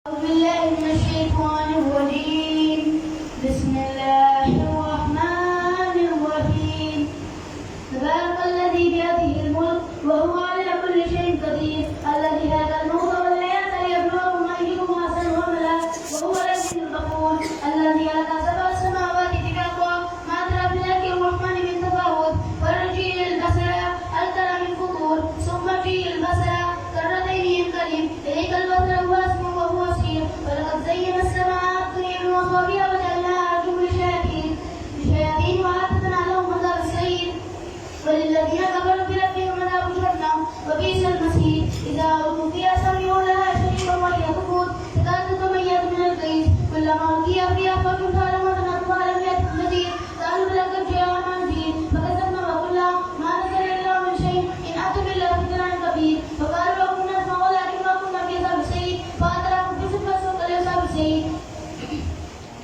أعوذ بالله من الشيطان الرجيم. بسم الله الرحمن الرحيم. تبارك الذي بيده الملك وهو على كل شيء قدير، الذي هدى الموت والحياة ليبلوكم أيكم أحسن عملا، وهو العزيز الغفور، الذي خلق سبع سماوات طباقا ما ترى في خلق الرحمن من تفاوت، وارجع البصر هل ترى من فطور، ثم ارجع البصر كرتين ينقلب إليك البصر هو أسمع وهو بصير، ولقد زينا السماء الدنيا بمصابيح وجعلناها رجوما للشياطين وأعتدنا لهم عذاب السعير، وللذين كفروا بربهم عذاب جهنم وبئس المصير. إذا ألقوا فيها سمعوا لها شهيقا وهي تفور تكاد تتميز من الغيظ، كلما ألقي فيها فوج سألهم أنها لم يأتكم نذير قالوا لقد جاءنا نذير فكذبنا وقلنا ما نزل إلا من شيء إن أنتم إلا في ضلال كبير، وقالوا لو كنا نسمع ولكن ما كنا في عذاب السعير فأتراكم بسوء فسوق لعذاب السعير.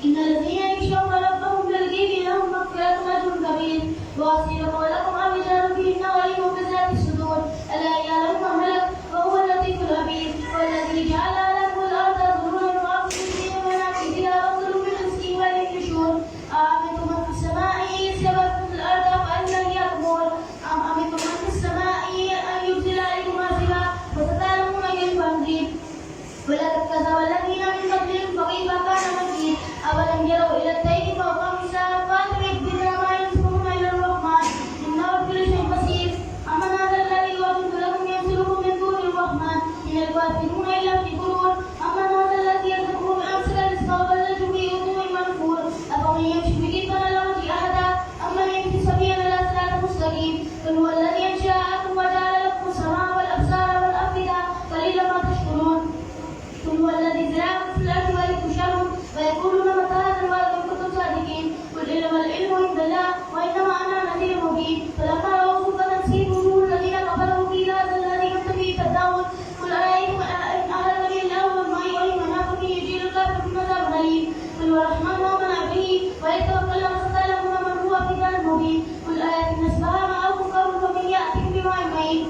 إن الذين يخشون ربهم بالغيب لهم مغفرة وأجر كبير، وأصلحوا قولكم أو اجهروا به إنه عليم بذات الصدور، ألا يعلم من خلق وهو اللطيف الخبير. والذي جعل لكم الأرض ذلولا وأنزل من مناكبها وكلوا من رزقه وإليه النشور. أأمنتم من في السماء أن يسبقكم الأرض فإذا هي تمور، أم أمنتم من في السماء أن يرسل عليكم حاصبا فستعلمون كيف أنذر. ولقد كذب الذين من قبلهم فكيف كان نكير. أولم يروا إلى الطير فوقهم سافات يكبرن ما ينسبون إلى الرحمن إنه بكل شيء بصير. أمن هذا الذي وكنت لكم ينصركم من دون الرحمن إن الكافرون إلا في غرور. أمن هذا الذي يرزقكم بأمثل الرزق وبلغكم به عدو منفور. أفمن يمشي بكفا لا وجه أحدا أمن يمشي سبيلا لا صراط مستقيم. قل هو الذي أنشأكم وجعل لكم السماء والأبصار والأفئدة قليلا ما تشكرون. قل هو الذي زرعكم في الأرض وإليكم تحشرون ويقولون متى هذا الوعد إن كنتم صادقين. قل إنما العلم عند الله وإنما أنا نذير مبين. فلما رأوا كفة سيئوا الذين كفروا قيل هذا الذي كنتم به تدعون. قل أرأيتم إن أهلكني الله والماء ومن منعكم يجير الكافر من عذاب أليم. قل والرحمن ومن به ويتوكل فستعلمون من هو في ضلال مبين. قل أيأتي الأسباب معكم قوم فمن يأتيكم بماء معين.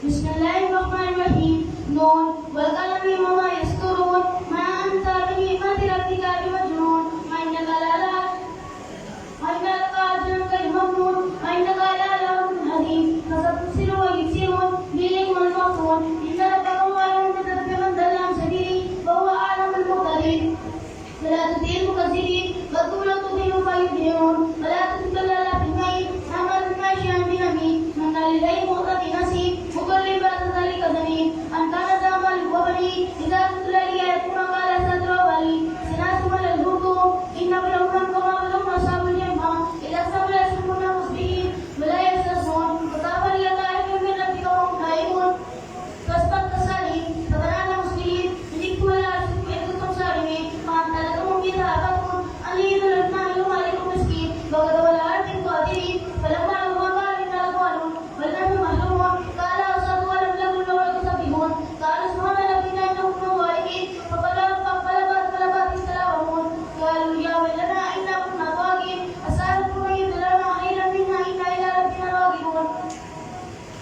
بسم الله الرحمن الرحيم. نون والقلم وما يسطرون ما أنت بنعمة ربك بمجنون وإنك لأجرك الممنون وإنك لعلى خلق عظيم. فستبصر ويبصرون بإليكم المفتون إن ربك هو أعلم بمن ضل عن سبيله وهو أعلم بالمهتدين. فلا تطع المكذبين واذكروا لو تطيعوا فيدهرون ولا تتبلل في الماء عمل ماشيا بنميم من لله مؤتة نسيب مقلب بعد ذلك زمين أن كان ذا مال وبنين إذا تتلى آياتنا قال أساطير الأولين سناسم للهدوء إن بلغنا كما بلغنا أصحاب الجنة إذا استوى يسلمون مصبحين ولا يستسلمون وطاف اليقائم من ربك وهم نائمون فاستبق السالين فتنادى مصبحين إنكم لا أسلموا إن كنتم صارمين فأنت لكم بها أبدكم أن يذلنا يوم عليكم مسكين وغدوا على أرض قادرين فلما أبوا قال إنا لضالون بل نحن محرومون قال أصابوا ولم لكن لو يكسبون قالوا سبحان ربنا إنه كنا ظالمين فانقلبت استلامون قالوا يا ويلنا إنا كنا طاغين أسألكم أن يبدلنا خيرا منا إنا إلى ربنا راغبون.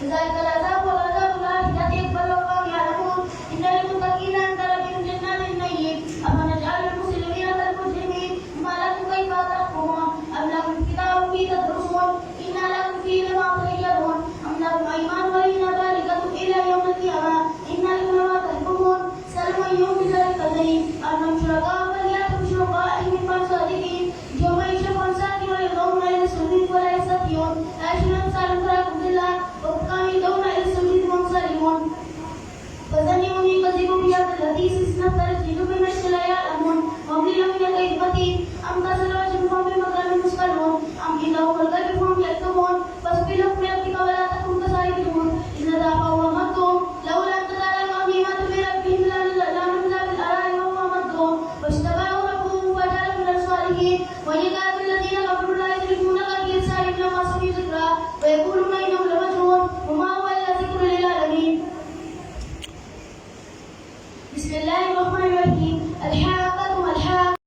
لذلك العذاب والعذاب الآخرة أكبر لو كانوا يعلمون. إن للمتقين عند ربهم جنات النعيم أفنجعل المسلمين كالمجرمين ما لكم كيف تحكمون أم لكم كتاب فيه تدرسون إن لكم فيه لما تخيرون أم لكم أيمان ولينا بالغة إلى يوم القيامة إن لكم لما تحكمون سلم يوم ذلك الدين أنهم شركاء فليأتوا بشركائهم إن كانوا صادقين يوم يشفع ساق ويدعون إلى السجود ولا يستطيعون لا يشفع أمثالهم فلا عبد الله وكانوا يدعون إلى السجود وهم سالمون. فذرني يكذبوا بهذا الحديث سنستدرجهم من حيث لا يعلمون وأملي لهم إن كيد متين أم تزوجهم فهم بمكان مثقلون أم عندهم الغيب فهم يكتبون فاصبر لحكم ربك ولا تكن كصاحب الحوت إذ ذاقوا ومكتوم لولا أن تتعلموا نعمة من ربهم لنبذ بالأراء وهم مكتوم واجتباه ربه وجعله من الصالحين. ويقال الذين كفروا لا يدركون غير سائر لما سمعوا ذكرا ويقولون إنه لمجنون وما هو إلا ذكر للعالمين. بسم الله الرحمن الرحيم.